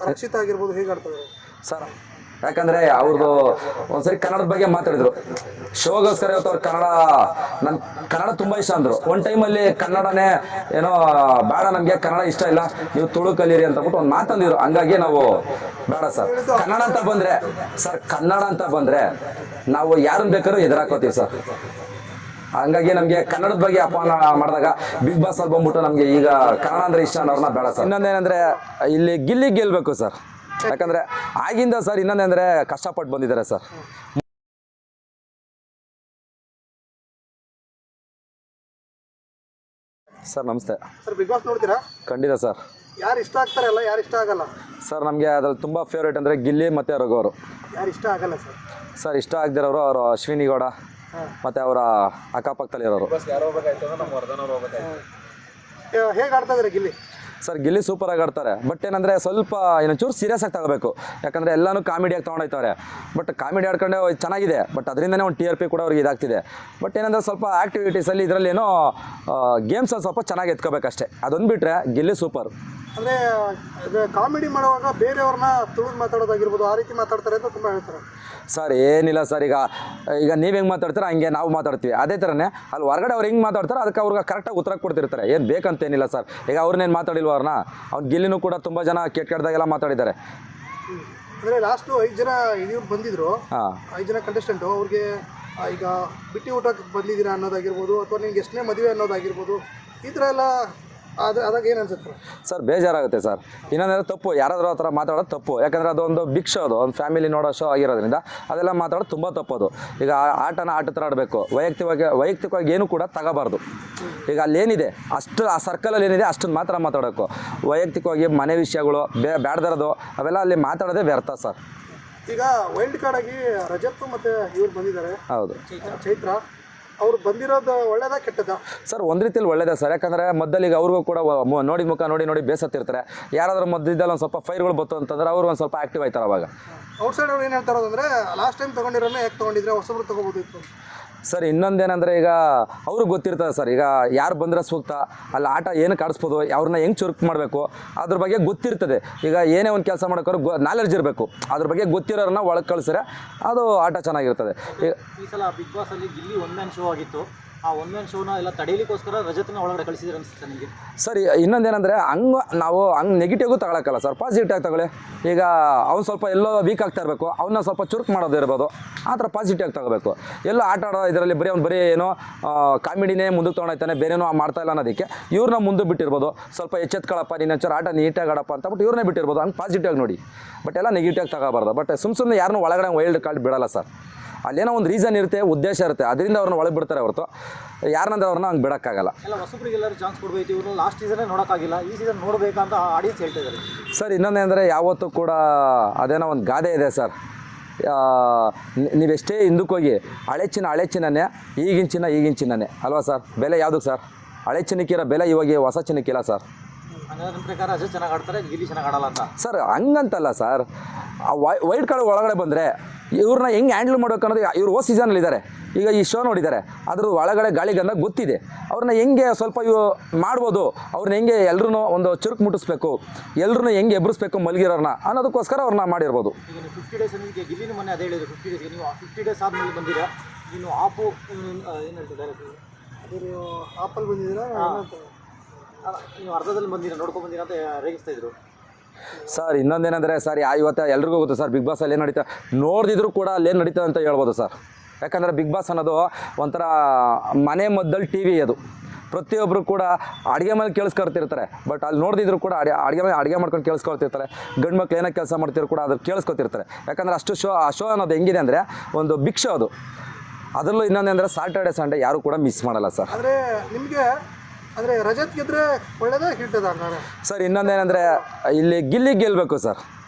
ರಕ್ಷಿತ್ ಆಗಿರ್ಬೋದು ಹೇಗೆ ಆಡ್ತಾರೆ ಸರ್? ಯಾಕಂದರೆ ಅವ್ರದ್ದು ಒಂದ್ಸರಿ ಕನ್ನಡದ ಬಗ್ಗೆ ಮಾತಾಡಿದ್ರು ಶೋಗೋಸ್ಕರ. ಇವತ್ತು ಅವ್ರು ಕನ್ನಡ ತುಂಬ ಇಷ್ಟ ಅಂದರು. ಒಂದು ಟೈಮಲ್ಲಿ ಕನ್ನಡನೇ ಏನೋ ಬೇಡ, ನಮಗೆ ಕನ್ನಡ ಇಷ್ಟ ಇಲ್ಲ, ನೀವು ತುಳು ಕಲೀರಿ ಅಂತಬಿಟ್ಟು ಒಂದು ಮಾತಂದಿದ್ರು. ಹಂಗಾಗಿ ನಾವು ಬೇಡ ಸರ್, ಕನ್ನಡ ಅಂತ ಬಂದರೆ ಕನ್ನಡ ಅಂತ ಬಂದರೆ ನಾವು ಯಾರನ್ನ ಬೇಕಾದ್ರೂ ಎದುರಾಕೋತೀವಿ ಸರ್. ಹಂಗಾಗಿ ನಮಗೆ ಕನ್ನಡದ ಬಗ್ಗೆ ಅಪಮಾನ ಮಾಡಿದಾಗ ಬಿಗ್ ಬಾಸ್ ಅಲ್ಲಿ ಬಂದ್ಬಿಟ್ಟು ನಮಗೆ ಈಗ ಕನ್ನಡ ಅಂದರೆ ಇಷ್ಟ ಅನ್ನೋರನ್ನ ಬೇಡ ಸರ್. ಇನ್ನೊಂದೇನೆಂದರೆ ಇಲ್ಲಿ ಗೆಲ್ಲಬೇಕು ಸರ್. ಯಾಕಂದರೆ ಆಗಿಂದ ಸರ್ ಇನ್ನೊಂದೇಂದರೆ ಕಷ್ಟಪಟ್ಟು ಬಂದಿದ್ದಾರೆ ಸರ್. ಸರ್ ನಮಸ್ತೆ ಸರ್. ಬಿಗ್ ಬಾಸ್ ನೋಡ್ತೀರಾ? ಖಂಡಿತ ಸರ್. ಯಾರು ಇಷ್ಟ ಆಗ್ತಾರಲ್ಲ, ಯಾರು ಇಷ್ಟ ಆಗಲ್ಲ ಸರ್? ನಮಗೆ ಅದ್ರಲ್ಲಿ ತುಂಬ ಫೇವ್ರೇಟ್ ಅಂದರೆ ಗಿಲ್ಲಿ ಮತ್ತು ರಘು ಅವರು. ಯಾರು ಇಷ್ಟ ಆಗಲ್ಲ ಸರ್? ಸರ್ ಇಷ್ಟ ಆಗದಿರೋರು ಅವರು ಅಶ್ವಿನಿ ಗೌಡ ಮತ್ತು ಅವರ ಅಕ್ಕಪಕ್ಕದಲ್ಲಿರೋರು. ಹೇಗೆ ಆಡ್ತಾ ಇದ್ದಾರೆ ಗಿಲ್ಲಿ? ಸರ್ ಗಿಲ್ಲಿ ಸೂಪರಾಗಿ ಆಡ್ತಾರೆ. ಬಟ್ ಏನಂದರೆ ಸ್ವಲ್ಪ ಇನ್ನೊಂಚೂರು ಸೀರಿಯಸ್ ಆಗಿ ತಗೋಬೇಕು. ಯಾಕಂದರೆ ಎಲ್ಲನೂ ಕಾಮಿಡಿಯಾಗಿ ತೊಗೊಂಡೋಗ್ತಾರೆ. ಬಟ್ ಕಾಮಿಡಿ ಆಡ್ಕೊಂಡೆ ಚೆನ್ನಾಗಿದೆ. ಬಟ್ ಅದರಿಂದನೇ ಒಂದು TRP ಕೂಡ ಅವ್ರಿಗೆ ಇದಾಗ್ತಿದೆ. ಬಟ್ ಏನಂದರೆ ಸ್ವಲ್ಪ ಆ್ಯಕ್ಟಿವಿಟೀಸಲ್ಲಿ ಇದರಲ್ಲಿ ಏನೋ ಗೇಮ್ಸಲ್ಲಿ ಸ್ವಲ್ಪ ಚೆನ್ನಾಗಿ ಎತ್ಕೋಬೇಕಷ್ಟೇ. ಅದೊಂದು ಬಿಟ್ಟರೆ ಗಿಲ್ಲಿ ಸೂಪರ್. ಅಂದರೆ ಕಾಮಿಡಿ ಮಾಡುವಾಗ ಬೇರೆಯವ್ರನ್ನ ತುಳಿದು ಮಾತಾಡೋದಾಗಿರ್ಬೋದು, ಆ ರೀತಿ ಮಾತಾಡ್ತಾರೆ ಅಂತ ತುಂಬ ಹೇಳ್ತಾರೆ. ಸರ್ ಏನಿಲ್ಲ ಸರ್, ಈಗ ನೀವು ಹೆಂಗೆ ಮಾತಾಡ್ತೀರ ಹಂಗೆ ನಾವು ಮಾತಾಡ್ತೀವಿ. ಅದೇ ಥರನೇ ಅಲ್ಲಿ ಹೊರಗಡೆ ಅವ್ರು ಹೆಂಗೆ ಮಾತಾಡ್ತಾರೆ ಅದಕ್ಕೆ ಅವ್ರಿಗೆ ಕರೆಕ್ಟಾಗಿ ಉತ್ತರ ಕೊಡ್ತಿರ್ತಾರೆ. ಏನು ಬೇಕಂತೇನಿಲ್ಲ ಸರ್. ಈಗ ಅವ್ರನ್ನೇನು ಮಾತಾಡಿಲ್ವ ಅವ್ರನ್ನ? ಅವ್ನು ಗಿಲ್ಲಿನೂ ಕೂಡ ತುಂಬ ಜನ ಕೆಟ್ಟದಾಗೆಲ್ಲ ಮಾತಾಡಿದ್ದಾರೆ. ಅಂದರೆ ಲಾಸ್ಟು 5 ಜನ ಇವ್ರು ಬಂದಿದ್ರು. 5 ಜನ ಕಂಟೆಸ್ಟೆಂಟು. ಅವ್ರಿಗೆ ಈಗ ಬಿಟ್ಟಿ ಊಟಕ್ಕೆ ಬಂದಿದ್ದೀರಾ ಅನ್ನೋದಾಗಿರ್ಬೋದು, ಅಥವಾ ನಿಮ್ಗೆ ಎಷ್ಟನೇ ಮದುವೆ ಅನ್ನೋದಾಗಿರ್ಬೋದು, ಈ ಥರ ಎಲ್ಲ ಅದಾಗ ಏನು ಅನ್ಸುತ್ತೆ ಸರ್? ಬೇಜಾರಾಗುತ್ತೆ ಸರ್. ಇನ್ನೊಂದೇನೋ ತಪ್ಪು, ಯಾರಾದರೂ ಆ ಥರ ಮಾತಾಡೋದು ತಪ್ಪು. ಯಾಕಂದರೆ ಅದೊಂದು ಬಿಗ್ ಶೋ, ಅದು ಒಂದು ಫ್ಯಾಮಿಲಿ ನೋಡೋ ಶೋ ಆಗಿರೋದ್ರಿಂದ ಅದೆಲ್ಲ ಮಾತಾಡೋದು ತುಂಬ ತಪ್ಪದು. ಈಗ ಆಟನ ಆಟ ಥರ ಆಡಬೇಕು. ವೈಯಕ್ತಿಕವಾಗಿ ಏನೂ ಕೂಡ ತಗೋಬಾರ್ದು. ಈಗ ಅಲ್ಲೇನಿದೆ ಅಷ್ಟು, ಆ ಸರ್ಕಲಲ್ಲಿ ಏನಿದೆ ಅಷ್ಟನ್ನು ಮಾತ್ರ ಮಾತಾಡೋಕು. ವೈಯಕ್ತಿಕವಾಗಿ ಮನೆ ವಿಷಯಗಳು ಬೇಡದಿರೋದು ಅವೆಲ್ಲ ಅಲ್ಲಿ ಮಾತಾಡೋದೇ ವ್ಯರ್ಥ ಸರ್. ಈಗ ವೈಲ್ಡ್ ಕಾರ್ಡ್ ಆಗಿ ರಜತ್ ಮತ್ತು ಇವ್ರು ಬಂದಿದ್ದಾರೆ. ಹೌದು, ಚೈತ್ರ. ಅವ್ರು ಬಂದಿರೋದು ಒಳ್ಳೇದಾ ಕೆಟ್ಟದಾ? ಸರ್ ಒಂದು ರೀತಿಯಲ್ಲಿ ಒಳ್ಳೇದೇ ಸರ್. ಯಾಕಂದರೆ ಮಧ್ಯದಲ್ಲಿ ಈಗ ಅವ್ರಿಗೂ ಕೂಡ ನೋಡಿ ಮುಖ ನೋಡಿ ಬೇಸತ್ತಿರ್ತಾರೆ. ಯಾರಾದರೂ ಮಧ್ಯದಲ್ಲಿ ಒಂದು ಸ್ವಲ್ಪ ಫೈರ್ಗಳು ಬತ್ತು ಅಂತಂದ್ರೆ ಅವರು ಒಂದು ಸ್ವಲ್ಪ ಆ್ಯಕ್ಟಿವ್ ಆಯ್ತಾರೆ. ಅವಾಗ ಔಟ್ಸೈಡ್ ಅವ್ರು ಏನು ಹೇಳ್ತಾರೋದಂದರೆ ಲಾಸ್ಟ್ ಟೈಮ್ ತೊಗೊಂಡಿರೋನೇ ಯಾಕೆ ತೊಗೊಂಡಿದ್ರೆ ಹೊಸಬ್ರು ತೊಗೋಬೋದಿತ್ತು ಸರ್. ಇನ್ನೊಂದೇನೆಂದರೆ ಈಗ ಅವ್ರಿಗೆ ಗೊತ್ತಿರ್ತದೆ ಸರ್. ಈಗ ಯಾರು ಬಂದರೆ ಸೂಕ್ತ, ಅಲ್ಲಿ ಆಟ ಏನಕ್ಕೆ ಆಡಿಸ್ಬೋದು, ಅವ್ರನ್ನ ಹೆಂಗೆ ಚುರುಕು ಮಾಡಬೇಕು ಅದ್ರ ಬಗ್ಗೆ ಗೊತ್ತಿರ್ತದೆ. ಈಗ ಏನೇ ಒಂದು ಕೆಲಸ ಮಾಡೋಕ್ಕಾದ್ರು ನಾಲೆಡ್ಜ್ ಇರಬೇಕು. ಅದ್ರ ಬಗ್ಗೆ ಗೊತ್ತಿರೋರನ್ನ ಒಳಗೆ ಕಳಿಸಿದ್ರೆ ಅದು ಆಟ ಚೆನ್ನಾಗಿರ್ತದೆ. ಈ ಸಲ ಬಿಗ್ ಬಾಸಲ್ಲಿ ಗಿಲ್ಲಿ ಒನ್ ಮ್ಯಾನ್ ಶೋ ಆಗಿತ್ತು. ಆ ಒನ್ ಮ್ಯಾನ್ ಶೋನ ಎಲ್ಲ ತಡೀಲಿಕ್ಕೋಸ್ಕರ ರಜತ್ನ ಒಳಗಡೆ ಕಳಿಸಿದ್ರೆ ಅನಿಸುತ್ತೆ ನನಗೆ. ಸರ್ ಇನ್ನೊಂದೇನೆಂದರೆ ನಾವು ಹಂಗೆ ನೆಗೆಟಿವ್ಗೂ ತಗೊಳಕ್ಕಲ್ಲ ಸರ್, ಪಾಸಿಟಿವ್ ತಗೊಳ್ಳಿ. ಈಗ ಅವ್ನು ಸ್ವಲ್ಪ ಎಲ್ಲೋ ವೀಕ್ ಆಗ್ತಾ ಇರಬೇಕು, ಅವನ್ನ ಸ್ವಲ್ಪ ಚುರುಕು ಮಾಡೋದು ಇರ್ಬೋದು, ಆ ಥರ ಪಾಸಿಟಿವ್ ತಗೋಬೇಕು. ಎಲ್ಲೋ ಆಟ ಆಡೋ ಇದರಲ್ಲಿ ಬರೀ ಏನೋ ಕಾಮಿಡಿನೇ ಮುಂದಕ್ಕೆ ತೊಗೊಂಡೋಗ್ತಾನೆ, ಬೇರೇನೋ ಮಾಡ್ತಾ ಇಲ್ಲ ಅನ್ನೋದಕ್ಕೆ ಇವ್ರನ್ನ ಮುಂದೆ ಬಿಟ್ಟಿರ್ಬೋದು. ಸ್ವಲ್ಪ ಎಚ್ಚೆತ್ಕೊಳ್ಳಪ್ಪ, ನೀನು ಒಂಚೂರು ಆಟ ನೀಟಾಗಿ ಆಡಪ್ಪ ಅಂತ ಬಟ್ ಇವ್ರನ್ನೇ ಬಿಟ್ಟಿರ್ಬೋದು. ಹಂಗೆ ಪಾಸಿಟಿವ್ ನೋಡಿ. ಬಟ್ ಎಲ್ಲ ನೆಗೆಟಿವ್ ತಗೋಬಾರ್ದು. ಬಟ್ ಸುಮ್ಮನೆ ಯಾರನ್ನೂ ಒಳಗಡೆ ವೈಲ್ಡ್ ಕಾರ್ಡ್ ಬಿಡಲ್ಲ ಸರ್. ಅಲ್ಲೇನೋ ಒಂದು ರೀಸನ್ ಇರುತ್ತೆ, ಉದ್ದೇಶ ಇರುತ್ತೆ, ಅದರಿಂದ ಅವ್ರನ್ನ ಒಳಗೆ ಬಿಡ್ತಾರೆ ಹೊರತು ಯಾರನ್ನಂದ್ರೆ ಅವ್ರನ್ನ ಹಂಗೆ ಬಿಡೋಕ್ಕಾಗಲ್ಲ. ಎಲ್ಲ ಹೊಸಬ್ರಿಗೆಲ್ಲರೂ ಚಾನ್ಸ್ ಕೊಡಬೇಕು. ಇವ್ರನ್ನ ಲಾಸ್ಟ್ ಸೀಸನ್ನೇ ನೋಡೋಕ್ಕಾಗಿಲ್ಲ, ಈ ಸೀಸನ್ ನೋಡಬೇಕಂತ ಆಡಿಯನ್ಸ್ ಹೇಳ್ತಾ ಇದ್ದಾರೆ ಸರ್. ಇನ್ನೊಂದೇನೆಂದರೆ ಯಾವತ್ತೂ ಕೂಡ ಅದೇನೋ ಒಂದು ಗಾದೆ ಇದೆ ಸರ್. ನೀವೆಷ್ಟೇ ಹಿಂದಕ್ಕೆ ಹೋಗಿ ಹಳೆ ಚಿನ್ನನೇ, ಈಗಿನ ಚಿನ್ನನೇ ಅಲ್ವಾ ಸರ್? ಬೆಲೆ ಯಾವುದಕ್ಕೆ ಸರ್? ಹಳೆ ಚಿನ್ನಕ್ಕಿರೋ ಬೆಲೆ ಇವಾಗ ಹೊಸ ಚಿನ್ನಕ್ಕಿಲ್ಲ ಸರ್. ನನ್ನ ಪ್ರಕಾರ ಅಜಯ್ ಚೆನ್ನಾಗಿ ಆಡ್ತಾರೆ, ಗಿಲ್ಲಿ ಚೆನ್ನಾಗಿ ಆಡಲ್ಲ ಅಂತ ಸರ್. ಹಂಗಂತಲ್ಲ ಸರ್. ಆ ವೈಲ್ಡ್ ಕಾರ್ಡ್ ಒಳಗಡೆ ಬಂದರೆ ಇವ್ರನ್ನ ಹೆಂಗೆ ಹ್ಯಾಂಡಲ್ ಮಾಡ್ಬೇಕು ಅನ್ನೋದು, ಇವ್ರು ಸೀಸನಲ್ಲಿದ್ದಾರೆ. ಈಗ ಈ ಶೋ ನೋಡಿದ್ದಾರೆ, ಅದ್ರ ಒಳಗಡೆ ಗಾಳಿಗಂದ ಗೊತ್ತಿದೆ. ಅವ್ರನ್ನ ಹೆಂಗೆ ಸ್ವಲ್ಪ ಮಾಡ್ಬೋದು, ಅವ್ರನ್ನ ಹೆಂಗೆ ಎಲ್ಲರೂ ಒಂದು ಚುರುಕು ಮುಟ್ಟಿಸ್ಬೇಕು, ಎಲ್ಲರೂ ಹೆಂಗೆ ಎಬ್ಬರಿಸ್ಬೇಕು ಮಲಗಿರೋರನ್ನ ಅನ್ನೋದಕ್ಕೋಸ್ಕರ ಅವ್ರನ್ನ ಮಾಡಿರ್ಬೋದು. ಈಗ ನೀವು 50 ಡೇಸ್ ಅನ್ನೋದಕ್ಕೆ ಗಿಲ್ಲಿನ ಮನೆ ಅದೇ ಹೇಳಿದ್ರು. 50 ಡೇಸ್ಗೆ ನೀವು 50 ಡೇಸ್ ಆದಮೇಲೆ ಬಂದಿರಾ, ನೀನು ಆಪು ಏನು ಹೇಳ್ತಿದ್ದಾರೆ, ಅದು ಆಪಲ್ ಬಂದಿದ್ದೀರಾ, ನೀವು ಅರ್ಧದಲ್ಲಿ ಬಂದಿರಾ, ನೋಡ್ಕೊಂಡು ಬಂದಿರಾ ಅಂತ ರೇಗಿಸ್ತಾ ಇದ್ರು ಸರ್. ಇನ್ನೊಂದೇನೆಂದರೆ ಸರ್, ಇವತ್ತು ಎಲ್ರಿಗೂ ಗೊತ್ತು ಸರ್, ಬಿಗ್ ಬಾಸಲ್ಲಿ ಏನು ನಡೀತಾ ನೋಡ್ದಿದ್ರು ಕೂಡ ಅಲ್ಲೇನು ನಡೀತದೆ ಅಂತ ಹೇಳ್ಬೋದು ಸರ್. ಯಾಕಂದರೆ ಬಿಗ್ ಬಾಸ್ ಅನ್ನೋದು ಒಂಥರ ಮನೆ ಮದ್ದಲ್ಲಿ TV ಅದು. ಪ್ರತಿಯೊಬ್ಬರು ಕೂಡ ಅಡುಗೆ ಮೇಲೆ ಕೇಳಿಸ್ಕೊಳ್ತಿರ್ತಾರೆ. ಬಟ್ ಅಲ್ಲಿ ನೋಡ್ದಿದ್ರು ಕೂಡ ಅಡುಗೆ ಮಾಡ್ಕೊಂಡು ಕೇಳಿಸ್ಕೊಳ್ತಿರ್ತಾರೆ. ಗಂಡು ಮಕ್ಳು ಏನೋ ಕೆಲಸ ಮಾಡ್ತಿದ್ರು ಕೂಡ ಅದ್ರ ಕೇಳಿಸ್ಕೊತಿರ್ತಾರೆ. ಯಾಕಂದರೆ ಅಷ್ಟು ಆ ಶೋ ಅನ್ನೋದು ಹೆಂಗಿದೆ ಅಂದರೆ ಒಂದು ಬಿಗ್ ಶೋ ಅದು. ಅದರಲ್ಲೂ ಇನ್ನೊಂದೇಂದರೆ ಸಾಟರ್ಡೆ ಸಂಡೇ ಯಾರು ಕೂಡ ಮಿಸ್ ಮಾಡಲ್ಲ ಸರ್. ಆದರೆ ನಿಮಗೆ ಅಂದರೆ ರಜತ್ ಗೆದ್ರೆ ಒಳ್ಳೇದೇ ಹಿಟ್ಟದ ಹಂಗಾರೆ ಸರ್? ಇನ್ನೊಂದೇನೆಂದರೆ ಇಲ್ಲಿ ಗಿಲ್ಲಿ ಗೆಲ್ಲಬೇಕು ಸರ್.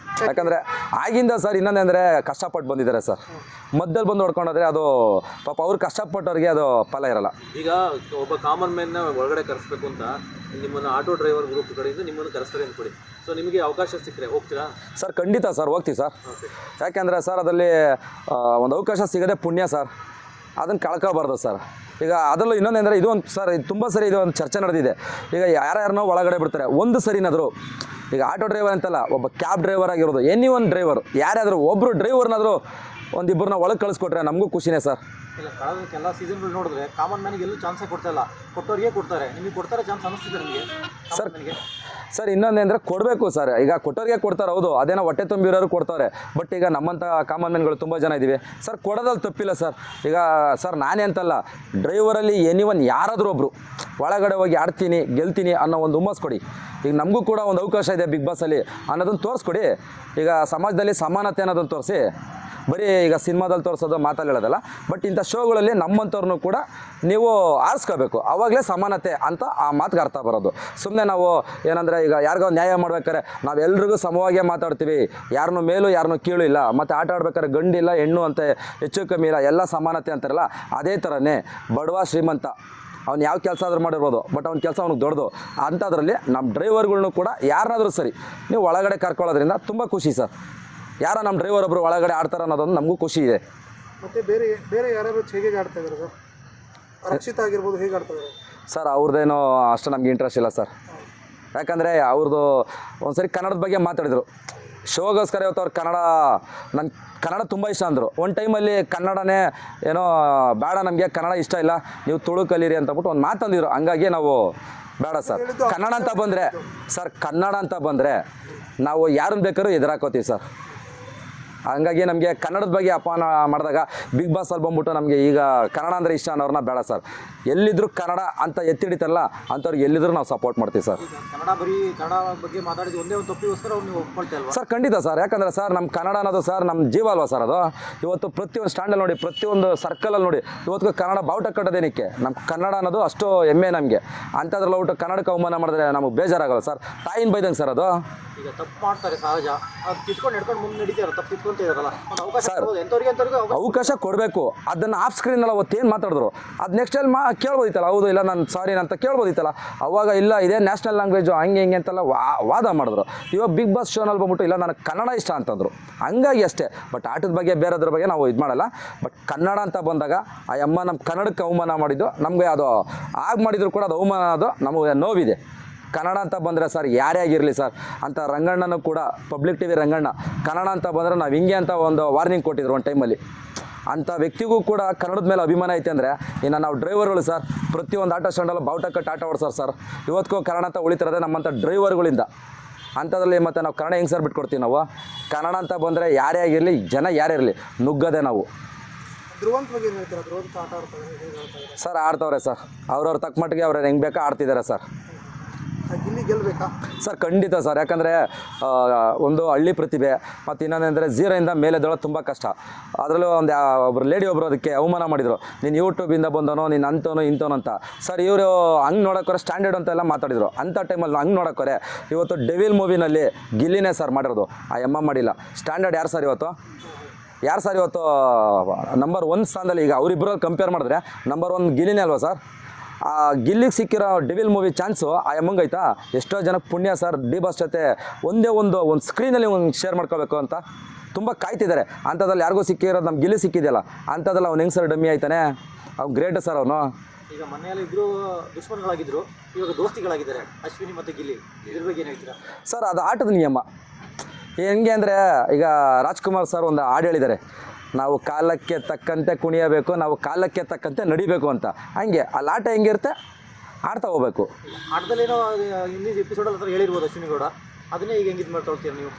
ಯಾಕಂದರೆ ಆಗಿಂದ ಸರ್ ಇನ್ನೊಂದೇಂದರೆ ಕಷ್ಟಪಟ್ಟು ಬಂದಿದ್ದಾರೆ ಸರ್. ಮಧ್ಯದಲ್ಲಿ ಬಂದು ಹೊಡ್ಕೊಂಡೋದ್ರೆ ಅದು ಪಾಪ ಅವ್ರು ಕಷ್ಟಪಟ್ಟವ್ರಿಗೆ ಅದು ಫಲ ಇರಲ್ಲ. ಈಗ ಒಬ್ಬ ಕಾಮನ್ ಮ್ಯಾನ್ನ ಒಳಗಡೆ ಕರೆಸ್ಬೇಕು ಅಂತ ನಿಮ್ಮನ್ನು ಆಟೋ ಡ್ರೈವರ್ ಗ್ರೂಪ್ ಕಡೆಯಿಂದ ನಿಮ್ಮನ್ನು ಕರೆಸ್ತಾರೆ ಅಂದ್ಕೊಡಿ. ಸೊ ನಿಮಗೆ ಅವಕಾಶ ಸಿಕ್ಕರೆ ಹೋಗ್ತೀರಾ ಸರ್? ಖಂಡಿತ ಸರ್, ಹೋಗ್ತೀವಿ ಸರ್. ಯಾಕೆಂದರೆ ಸರ್ ಅದರಲ್ಲಿ ಒಂದು ಅವಕಾಶ ಸಿಗೋದೇ ಪುಣ್ಯ ಸರ್. ಅದನ್ನು ಕಳ್ಕೊಬಾರ್ದು ಸರ್. ಈಗ ಅದರಲ್ಲೂ ಇನ್ನೊಂದೇಂದರೆ ಇದು ಒಂದು ಸರ್ ಇದು ತುಂಬ ಸರಿ ಇದು ಒಂದು ಚರ್ಚೆ ನಡೆದಿದೆ. ಈಗ ಯಾರ್ಯಾರನ್ನೋ ಒಳಗಡೆ ಬಿಡ್ತಾರೆ, ಒಂದು ಸರಿನಾದರೂ ಈಗ ಆಟೋ ಡ್ರೈವರ್ ಅಂತಲ್ಲ, ಒಬ್ಬ ಕ್ಯಾಬ್ ಡ್ರೈವರ್ ಆಗಿರೋದು, ಎನಿ ಒನ್ ಡ್ರೈವರ್ ಯಾರಾದರೂ ಒಬ್ಬರು ಡ್ರೈವರ್ನಾದರೂ ಒಂದಿಬ್ಬರನ್ನ ಒಳಗೆ ಕಳಿಸ್ಕೊಟ್ರೆ ನಮಗೂ ಖುಷಿನೇ ಸರ್. ಇಲ್ಲ ಕಳೆದ ಸೀಸನ್ಗಳು ನೋಡಿದ್ರೆ ಕಾಮನ್ ಮ್ಯಾನಿಗೆ ಎಲ್ಲೂ ಚಾನ್ಸೇ ಕೊಡ್ತಾ ಇಲ್ಲ, ಕೊಟ್ಟವ್ರಿಗೆ ಕೊಡ್ತಾರೆ. ನಿಮಗೆ ಕೊಡ್ತಾರೆ ಚಾನ್ಸ್ ಅನ್ನಿಸ್ತಿದೆ ನಿಮಗೆ ಸರ್? ಸರ್ ಇನ್ನೊಂದೇಂದರೆ ಕೊಡಬೇಕು ಸರ್. ಈಗ ಕೊಟ್ಟೋರಿಗೆ ಕೊಡ್ತಾರೆ, ಹೌದು, ಅದೇನೋ ಹೊಟ್ಟೆ ತುಂಬಿರೋರು ಕೊಡ್ತಾರೆ. ಬಟ್ ಈಗ ನಮ್ಮಂಥ ಕಾಮನ್ ಮ್ಯಾನ್ಗಳು ತುಂಬ ಜನ ಇದ್ದೀವಿ ಸರ್, ಕೊಡೋದಲ್ಲಿ ತಪ್ಪಿಲ್ಲ ಸರ್. ಈಗ ಸರ್ ನಾನೇ ಅಂತಲ್ಲ, ಡ್ರೈವರಲ್ಲಿ ಎನಿವನ್ ಯಾರಾದರೂ ಒಬ್ಬರು ಒಳಗಡೆ ಹೋಗಿ ಆಡ್ತೀನಿ ಗೆಲ್ತೀನಿ ಅನ್ನೋ ಒಂದು ಹುಮ್ಮಸ್ ಕೊಡಿ. ಈಗ ನಮಗೂ ಕೂಡ ಒಂದು ಅವಕಾಶ ಇದೆ ಬಿಗ್ ಬಾಸಲ್ಲಿ ಅನ್ನೋದನ್ನು ತೋರಿಸ್ಕೊಡಿ. ಈಗ ಸಮಾಜದಲ್ಲಿ ಸಮಾನತೆ ಅನ್ನೋದನ್ನು ತೋರಿಸಿ, ಬರೀ ಈಗ ಸಿನಿಮಾದಲ್ಲಿ ತೋರಿಸೋದು ಮಾತಲ್ಲಿ ಹೇಳೋದಲ್ಲ, ಬಟ್ ಇಂಥ ಶೋಗಳಲ್ಲಿ ನಮ್ಮಂಥವ್ರನ್ನೂ ಕೂಡ ನೀವು ಆರಿಸ್ಕೋಬೇಕು, ಆವಾಗಲೇ ಸಮಾನತೆ ಅಂತ ಆ ಮಾತಿಗೆ ಅರ್ಥ ಬರೋದು. ಸುಮ್ಮನೆ ನಾವು ಏನಂದರೆ ಈಗ ಯಾರಿಗೋ ನ್ಯಾಯ ಮಾಡ್ಬೇಕಾದ್ರೆ ನಾವೆಲ್ರಿಗೂ ಸಮವಾಗೇ ಮಾತಾಡ್ತೀವಿ, ಯಾರನ್ನೂ ಮೇಲೂ ಯಾರನ್ನೂ ಕೀಳು ಇಲ್ಲ, ಮತ್ತು ಆಟ ಆಡ್ಬೇಕಾದ್ರೆ ಗಂಡಿಲ್ಲ ಹೆಣ್ಣು ಅಂತ ಹೆಚ್ಚು ಕಮ್ಮಿ ಇಲ್ಲ, ಎಲ್ಲ ಸಮಾನತೆ ಅಂತಾರಲ್ಲ, ಅದೇ ಥರನೇ ಬಡವ ಶ್ರೀಮಂತ ಅವ್ನು ಯಾವ ಕೆಲಸ ಆದರೂ ಮಾಡಿರ್ಬೋದು, ಬಟ್ ಅವ್ನ ಕೆಲಸ ಅವ್ನಿಗೆ ದೊಡ್ಡದು. ಅಂಥದ್ರಲ್ಲಿ ನಮ್ಮ ಡ್ರೈವರ್ಗಳ್ನೂ ಕೂಡ ಯಾರನ್ನಾದರೂ ಸರಿ ನೀವು ಒಳಗಡೆ ಕರ್ಕೊಳ್ಳೋದ್ರಿಂದ ತುಂಬ ಖುಷಿ ಸರ್. ಯಾರೋ ನಮ್ಮ ಡ್ರೈವರ್ ಒಬ್ಬರು ಒಳಗಡೆ ಆಡ್ತಾರೆ ಅನ್ನೋದೊಂದು ನಮಗೂ ಖುಷಿ ಇದೆ. ಮತ್ತು ಬೇರೆ ಯಾರ್ಯಾರು ಹೇಗೆ ಆಡ್ತಾ ಇದ್ದಾರೆ ಸರ್? ರಕ್ಷಿತ ಆಗಿರ್ಬೋದು, ಹೇಗೆ ಆಡ್ತಾ ಇದ್ದಾರೆ ಸರ್? ಅವ್ರದ್ದೇನೋ ಅಷ್ಟು ನಮ್ಗೆ ಇಂಟ್ರೆಸ್ಟ್ ಇಲ್ಲ ಸರ್. ಯಾಕಂದರೆ ಅವ್ರದ್ದು ಒಂದು ಸರಿ ಕನ್ನಡದ ಬಗ್ಗೆ ಮಾತಾಡಿದರು, ಶೋಗೋಸ್ಕರ ಇವತ್ತು ಅವ್ರು ಕನ್ನಡ ತುಂಬ ಇಷ್ಟ ಅಂದರು. ಒಂದು ಟೈಮಲ್ಲಿ ಕನ್ನಡನೇ ಏನೋ ಬೇಡ, ನಮಗೆ ಕನ್ನಡ ಇಷ್ಟ ಇಲ್ಲ, ನೀವು ತುಳು ಕಲೀರಿ ಅಂತಬಿಟ್ಟು ಒಂದು ಮಾತಂದಿದ್ರು. ಹಂಗಾಗಿ ನಾವು ಬೇಡ ಸರ್, ಕನ್ನಡ ಅಂತ ಬಂದರೆ ನಾವು ಯಾರನ್ನು ಬೇಕಾದ್ರೂ ಎದುರಾಕೋತೀವಿ ಸರ್. ಹಂಗಾಗಿ ನಮಗೆ ಕನ್ನಡದ ಬಗ್ಗೆ ಅಪಮಾನ ಮಾಡಿದಾಗ ಬಿಗ್ ಬಾಸಲ್ಲಿ ಬಂದ್ಬಿಟ್ಟು ನಮಗೆ ಈಗ ಕನ್ನಡ ಅಂದರೆ ಇಷ್ಟ ಅನ್ನೋರನ್ನ ಬೇಡ ಸರ್. ಎಲ್ಲಿದ್ದರೂ ಕನ್ನಡ ಅಂತ ಎತ್ತಿಡಿತಾರಲ್ಲ ಅಂಥವ್ರಿಗೆ ಎಲ್ಲಿದ್ದರೂ ನಾವು ಸಪೋರ್ಟ್ ಮಾಡ್ತೀವಿ ಸರ್. ಕನ್ನಡ ಬಗ್ಗೆ ಮಾತಾಡಿದ ಒಂದೇ ಒಂದು ತಪ್ಪಿಗೋಸ್ಕರ ನೀವು ಒಪ್ಕೊಳ್ತಾ ಇಲ್ವಾ ಸರ್? ಖಂಡಿತ ಸರ್. ಯಾಕಂದರೆ ಸರ್ ನಮ್ಮ ಕನ್ನಡ ಅನ್ನೋದು ಸರ್ ನಮ್ಮ ಜೀವ ಅಲ್ವಾ ಸರ್. ಅದು ಇವತ್ತು ಪ್ರತಿಯೊಂದು ಸ್ಟ್ಯಾಂಡಲ್ಲಿ ನೋಡಿ, ಪ್ರತಿಯೊಂದು ಸರ್ಕಲಲ್ಲಿ ನೋಡಿ, ಇವತ್ತು ಕನ್ನಡ ಬಾವುಟ ಕಟ್ಟೋದೇನಕ್ಕೆ? ನಮ್ಮ ಕನ್ನಡ ಅನ್ನೋದು ಅಷ್ಟು ಹೆಮ್ಮೆ ನಮಗೆ. ಅಂಥದ್ರಲ್ಲಿ ಔಟು ಕನ್ನಡಕ್ಕೆ ಅವಮಾನ ಮಾಡಿದ್ರೆ ನಮಗೆ ಬೇಜಾರಾಗಲ್ಲ ಸರ್. ತಾಯಿನ ಬೈದಂಗೆ ಸರ್ ಅದು. ಈಗ ತಪ್ಪು ಮಾಡ್ತಾರೆ ಸಹಜ, ಅದು ಕಿತ್ಕೊಂಡು ನಡ್ಕೊಂಡು ಮುಂದೆ ನಡೀತಾರೆ, ತಪ್ಪು ಕಿತ್ಕೊಂತ ಇದಾರಲ್ಲ, ಒಂದು ಅವಕಾಶ ಎಂಥವ್ರಿಗೂ ಅವಕಾಶ ಕೊಡಬೇಕು. ಅದನ್ನು ಆಫ್ ಸ್ಕ್ರೀನಲ್ಲಿ ಅವತ್ತೇನು ಮಾತಾಡಿದ್ರು ಅದು ನೆಕ್ಸ್ಟ್ ಟೈಮ್ ಕೇಳ್ಬೋದಿತ್ತಲ್ಲ, ಹೌದು ಇಲ್ಲ ನಾನು ಸಾರಿ ಅಂತ ಕೇಳ್ಬೋದಿತ್ತಲ್ಲ. ಅವಾಗ ಇಲ್ಲ ಇದೇ ನ್ಯಾಷನಲ್ ಲ್ಯಾಂಗ್ವೇಜು ಹಂಗೆ ಅಂತೆಲ್ಲ ವಾದ ಮಾಡಿದ್ರು. ಇವಾಗ ಬಿಗ್ ಬಾಸ್ ಶೋನಲ್ಲಿ ಬಂದ್ಬಿಟ್ಟು ಇಲ್ಲ ನನಗೆ ಕನ್ನಡ ಇಷ್ಟ ಅಂತಂದರು, ಹಂಗಾಗಿ ಅಷ್ಟೇ. ಬಟ್ ಆಟದ ಬಗ್ಗೆ ಬೇರೆದ್ರ ಬಗ್ಗೆ ನಾವು ಇದು ಮಾಡಲ್ಲ. ಬಟ್ ಕನ್ನಡ ಅಂತ ಬಂದಾಗ ಆ ಅಮ್ಮ ನಮ್ಮ ಕನ್ನಡಕ್ಕೆ ಅವಮಾನ ಮಾಡಿದ್ದು ನಮಗೆ, ಅದು ಆಗ ಮಾಡಿದ್ರು ಕೂಡ ಅದು ಅವಮಾನ, ಅದು ನಮಗೆ ನೋವಿದೆ. ಕನ್ನಡ ಅಂತ ಬಂದರೆ ಸರ್ ಯಾರೇ ಆಗಿರಲಿ ಸರ್, ಅಂತ ರಂಗಣ್ಣನೂ ಕೂಡ ಪಬ್ಲಿಕ್ ಟಿವಿ ರಂಗಣ್ಣ ಕನ್ನಡ ಅಂತ ಬಂದರೆ ನಾವು ಹಿಂಗೆ ಅಂತ ಒಂದು ವಾರ್ನಿಂಗ್ ಕೊಟ್ಟಿದ್ರು ಒಂದು ಟೈಮಲ್ಲಿ. ಅಂಥ ವ್ಯಕ್ತಿಗೂ ಕೂಡ ಕನ್ನಡದ ಮೇಲೆ ಅಭಿಮಾನ ಐತೆ ಅಂದರೆ ಇನ್ನು ನಾವು ಡ್ರೈವರ್ಗಳು ಸರ್, ಪ್ರತಿಯೊಂದು ಆಟೋ ಸ್ಟ್ಯಾಂಡಲ್ಲೂ ಬಾವುಟ ಕಟ್ಟಿ ಆಟ ಓಡಿಸೋರು ಸರ್. ಇವತ್ತಿಗೂ ಕನ್ನಡ ಅಂತ ಉಳಿತಿರೋದೆ ನಮ್ಮಂಥ ಡ್ರೈವರ್ಗಳಿಂದ. ಅಂಥದ್ರಲ್ಲಿ ಮತ್ತು ನಾವು ಕನ್ನಡ ಹೆಂಗೆ ಸರ್ ಬಿಟ್ಕೊಡ್ತೀವಿ ನಾವು? ಕನ್ನಡ ಅಂತ ಬಂದರೆ ಯಾರೇ ಆಗಿರಲಿ, ಜನ ಯಾರೇ ಇರಲಿ, ನುಗ್ಗದೆ ನಾವು. ಧ್ರುವಂತ ಬಗ್ಗೆ ಏನು ಹೇಳ್ತಾರೆ? ಧ್ರುವಂತ ಆಟ ಆಡ್ತಾರೆ, ಸರ್ ಆಡ್ತವ್ರೆ ಸರ್, ಅವ್ರವ್ರ ತಕ್ಕ ಮಟ್ಟಿಗೆ ಅವ್ರು ಹೆಂಗೆ ಬೇಕೋ ಆಡ್ತಿದ್ದಾರೆ ಸರ್. ಗಿಲ್ಲಿ ಗೆಲ್ಲಬೇಕಾ ಸರ್? ಖಂಡಿತ ಸರ್. ಯಾಕಂದರೆ ಒಂದು ಹಳ್ಳಿ ಪ್ರತಿಭೆ, ಮತ್ತು ಇನ್ನೊಂದಂದರೆ ಝೀರೋಯಿಂದ ಮೇಲೆ ಎದ್ದೇಳೋದು ತುಂಬ ಕಷ್ಟ. ಅದರಲ್ಲೂ ಒಂದು ಒಬ್ಬರು ಲೇಡಿ ಒಬ್ಬರು ಅದಕ್ಕೆ ಅವಮಾನ ಮಾಡಿದರು, ನೀನು ಯೂಟ್ಯೂಬಿಂದ ಬಂದವನು, ನೀನು ಅಂಥವನು ಇಂಥವನು ಅಂತ. ಸರ್ ಇವರು ಹಂಗೆ ನೋಡೋಕ್ಕೋರೆ ಸ್ಟ್ಯಾಂಡರ್ಡ್ ಅಂತೆಲ್ಲ ಮಾತಾಡಿದರು. ಅಂಥ ಟೈಮಲ್ಲಿ ಹಂಗೆ ನೋಡೋಕ್ಕೋರೆ ಇವತ್ತು ಡೆವಿಲ್ ಮೂವಿನಲ್ಲಿ ಗಿಲ್ಲಿನೇ ಸರ್ ಮಾಡಿರೋದು, ಆ ಎಮ್ಮ ಮಾಡಿಲ್ಲ. ಸ್ಟ್ಯಾಂಡರ್ಡ್ ಯಾರು ಸರ್ ಇವತ್ತು ನಂಬರ್ 1 ಸ್ಥಾನದಲ್ಲಿ? ಈಗ ಅವರಿಬ್ಬರಲ್ಲಿ ಕಂಪೇರ್ ಮಾಡಿದ್ರೆ ನಂಬರ್ 1 ಗಿಲ್ಲಿನೇ ಅಲ್ವಾ ಸರ್? ಆ ಗಿಲ್ಲಿಗೆ ಸಿಕ್ಕಿರೋ ಡೆವಿಲ್ ಮೂವಿ ಚಾನ್ಸು ಆ ಎಮ್ಮಂಗೈತಾ? ಎಷ್ಟೋ ಜನಕ್ಕೆ ಪುಣ್ಯ ಸರ್. ಡಿ ಬಾಸ್ ಜೊತೆ ಒಂದೇ ಒಂದು ಸ್ಕ್ರೀನಲ್ಲಿ ಒಂದು ಶೇರ್ ಮಾಡ್ಕೋಬೇಕು ಅಂತ ತುಂಬ ಕಾಯ್ತಿದ್ದಾರೆ. ಅಂಥದ್ರಲ್ಲಿ ಯಾರಿಗೂ ಸಿಕ್ಕಿರೋದು ನಮ್ಮ ಗಿಲ್ಲಿ ಸಿಕ್ಕಿದೆಯಲ್ಲ, ಅಂಥದ್ರಲ್ಲಿ ಅವ್ನು ಹೆಂಗೆ ಸರ್ ಡಮ್ಮಿ ಆಯ್ತಾನೆ? ಅವ್ನು ಗ್ರೇಟ್ ಸರ್ ಅವನು. ಈಗ ಮನೆಯಲ್ಲಿ ಇಬ್ಬರು ದುಶ್ಮನ್ಗಳಾಗಿದ್ದರು, ಇವಾಗ ದೋಸ್ತಿಗಳಾಗಿದ್ದಾರೆ ಅಶ್ವಿನಿ ಮತ್ತು ಗಿಲ್ಲಿ. ಇದ್ರ ಬಗ್ಗೆ ಏನು ಹೇಳ್ತೀರಾ ಸರ್? ಅದು ಆಟದ ನಿಯಮ. ಹೆಂಗೆ ಅಂದರೆ ಈಗ ರಾಜ್ಕುಮಾರ್ ಸರ್ ಒಂದು ಹಾಡು ಹೇಳಿದ್ದಾರೆ, ನಾವು ಕಾಲಕ್ಕೆ ತಕ್ಕಂತೆ ಕುಣಿಯಬೇಕು, ನಾವು ಕಾಲಕ್ಕೆ ತಕ್ಕಂತೆ ನಡಿಬೇಕು ಅಂತ. ಹಂಗೆ ಅಲ್ಲಿ ಆಟ ಹೆಂಗಿರುತ್ತೆ ಆಡ್ತಾ ಹೋಗ್ಬೇಕು. ಆಟದಲ್ಲೇನೋ ಹಿಂದಿನ ಎಪಿಸೋಡಲ್ಲಿ ಹತ್ರ ಹೇಳಿರ್ಬೋದು ಅಶ್ವಿನಿ ಗೌಡ, ಅದನ್ನೇ ಈಗ ಹೆಂಗಿದು ಮಾಡ್ತಾ ಹೋಗ್ತೀರಾ ನೀವು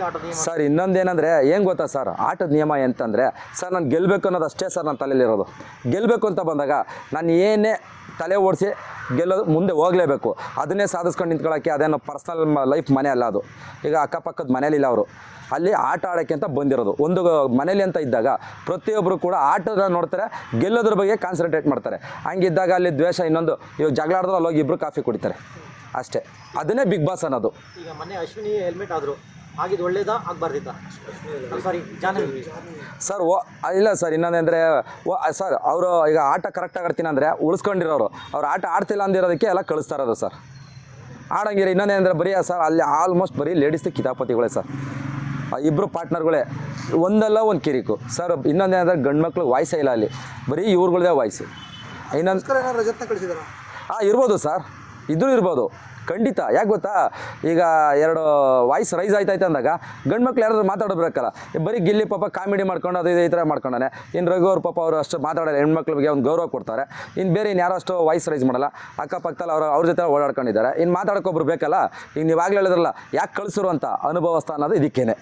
ಆಟದ ನಿಯಮ? ಸರ್ ಇನ್ನೊಂದೇನೆಂದರೆ ಏನು ಗೊತ್ತಾ ಸರ್, ಆಟದ ನಿಯಮ ಎಂತಂದರೆ ಸರ್ ನಾನು ಗೆಲ್ಲಬೇಕು ಅನ್ನೋದು ಅಷ್ಟೇ ಸರ್ ನನ್ನ ತಲೆಯಲ್ಲಿರೋದು. ಗೆಲ್ಲಬೇಕು ಅಂತ ಬಂದಾಗ ನಾನು ಏನೇ ತಲೆ ಓಡಿಸಿ ಗೆಲ್ಲೋದು ಮುಂದೆ ಹೋಗಲೇಬೇಕು. ಅದನ್ನೇ ಸಾಧಿಸ್ಕೊಂಡು ನಿಂತ್ಕೊಳ್ಳೋಕ್ಕೆ ಅದೇನೋ ಪರ್ಸ್ನಲ್ ಲೈಫ್ ಮನೆ ಅಲ್ಲ ಅದು. ಈಗ ಅಕ್ಕಪಕ್ಕದ ಮನೇಲಿಲ್ಲ ಅವರು, ಅಲ್ಲಿ ಆಟ ಆಡೋಕ್ಕೆ ಅಂತ ಬಂದಿರೋದು. ಒಂದು ಮನೇಲಿ ಅಂತ ಇದ್ದಾಗ ಪ್ರತಿಯೊಬ್ಬರು ಕೂಡ ಆಟದ ನೋಡ್ತಾರೆ, ಗೆಲ್ಲೋದ್ರ ಬಗ್ಗೆ ಕಾನ್ಸಂಟ್ರೇಟ್ ಮಾಡ್ತಾರೆ. ಹಂಗಿದ್ದಾಗ ಅಲ್ಲಿ ದ್ವೇಷ, ಇನ್ನೊಂದು ಇವಾಗ ಜಗಳ ಆಡಿದ್ರು ಅಲ್ಲೋಗಿ ಇಬ್ಬರು ಕಾಫಿ ಕುಡಿತಾರೆ ಅಷ್ಟೇ. ಅದನ್ನೇ ಬಿಗ್ ಬಾಸ್ ಅನ್ನೋದು. ಈಗ ಮೊನ್ನೆ ಅಶ್ವಿನಿ ಹೆಲ್ಮೆಟ್ ಆದರು, ಆಗಿದ್ದು ಒಳ್ಳೇದಾ ಆಗಬಾರ್ದಿತ್ತ? ಸಾರಿ ಜಾಹ್ನವಿ ಸರ್ ಇಲ್ಲ ಸರ್. ಇನ್ನೊಂದಂದರೆ ಸರ್ ಅವರು ಈಗ ಆಟ ಕರೆಕ್ಟಾಗಿ ಆಡ್ತೀನಿ ಅಂದರೆ ಉಳಿಸ್ಕೊಂಡಿರೋರು, ಅವ್ರು ಆಟ ಆಡ್ತಿಲ್ಲ ಅಂದಿರೋದಕ್ಕೆ ಎಲ್ಲ ಕಳಿಸ್ತಾ ಇರೋದು ಸರ್. ಆಡಂಗಿರಿ ಇನ್ನೊಂದೇನೆಂದರೆ ಬರೀ ಸರ್ ಅಲ್ಲಿ ಆಲ್ಮೋಸ್ಟ್ ಬರೀ ಲೇಡೀಸ್ದು ಕಿತಾಪತಿಗಳೇ ಸರ್. ಇಬ್ಬರು ಪಾರ್ಟ್ನರ್ಗಳೇ ಒಂದಲ್ಲ ಒಂದು ಕಿರಿಕು ಸರ್. ಇನ್ನೊಂದೇನಂದ್ರೆ ಗಂಡು ಮಕ್ಳು ವಾಯ್ಸೇ ಇಲ್ಲ ಅಲ್ಲಿ, ಬರೀ ಇವ್ರುಗಳದೇ ವಾಯ್ಸು. ಇನ್ನೊಂದು ಏನಾದ್ರು ರಜತ್ನ ಕಳಿಸಿದಾರ? ಇರ್ಬೋದು ಸರ್, ಇದ್ರೂ ಇರ್ಬೋದು ಖಂಡಿತ. ಯಾಕೆ ಗೊತ್ತಾ, ಈಗ ಎರಡು ವಾಯ್ಸ್ ರೈಸ್ ಆಯ್ತಾಯ್ತು ಅಂದಾಗ ಗಂಡು ಮಕ್ಳು ಯಾರಾದ್ರೂ ಮಾತಾಡಬೇಕಲ್ಲ. ಬರೀ ಗಿಲ್ಲಿ ಪಾಪ ಕಾಮಿಡಿ ಮಾಡ್ಕೊಂಡು ಅದು ಈ ಥರ ಮಾಡ್ಕೊಂಡಾನೆ. ಇನ್ನು ರಘು ಅವ್ರ ಪಾಪ ಅವರು ಅಷ್ಟು ಮಾತಾಡೋಲ್ಲ, ಹೆಣ್ಮಕ್ಳಿಗೆ ಒಂದು ಗೌರವ ಕೊಡ್ತಾರೆ. ಇನ್ನು ಬೇರೆ ಇನ್ನು ಯಾರೋ ಅಷ್ಟು ವಾಯ್ಸ್ ರೈಸ್ ಮಾಡಲ್ಲ. ಅಕ್ಕಪಕ್ಕದಲ್ಲಿ ಅವ್ರ ಜೊತೆ ಓಡಾಡ್ಕೊಂಡಿದ್ದಾರೆ. ಇನ್ನು ಮಾತಾಡೋಕ್ಕೊಬ್ರು ಬೇಕಲ್ಲ. ಈಗ ನೀವು ಆಗಲೇ ಹೇಳಿದ್ರಲ್ಲ ಯಾಕೆ ಕಳಿಸಿರು ಅಂತ, ಅನುಭವಸ್ಥ ಅನ್ನೋದು ಇದಕ್ಕೇನೆ.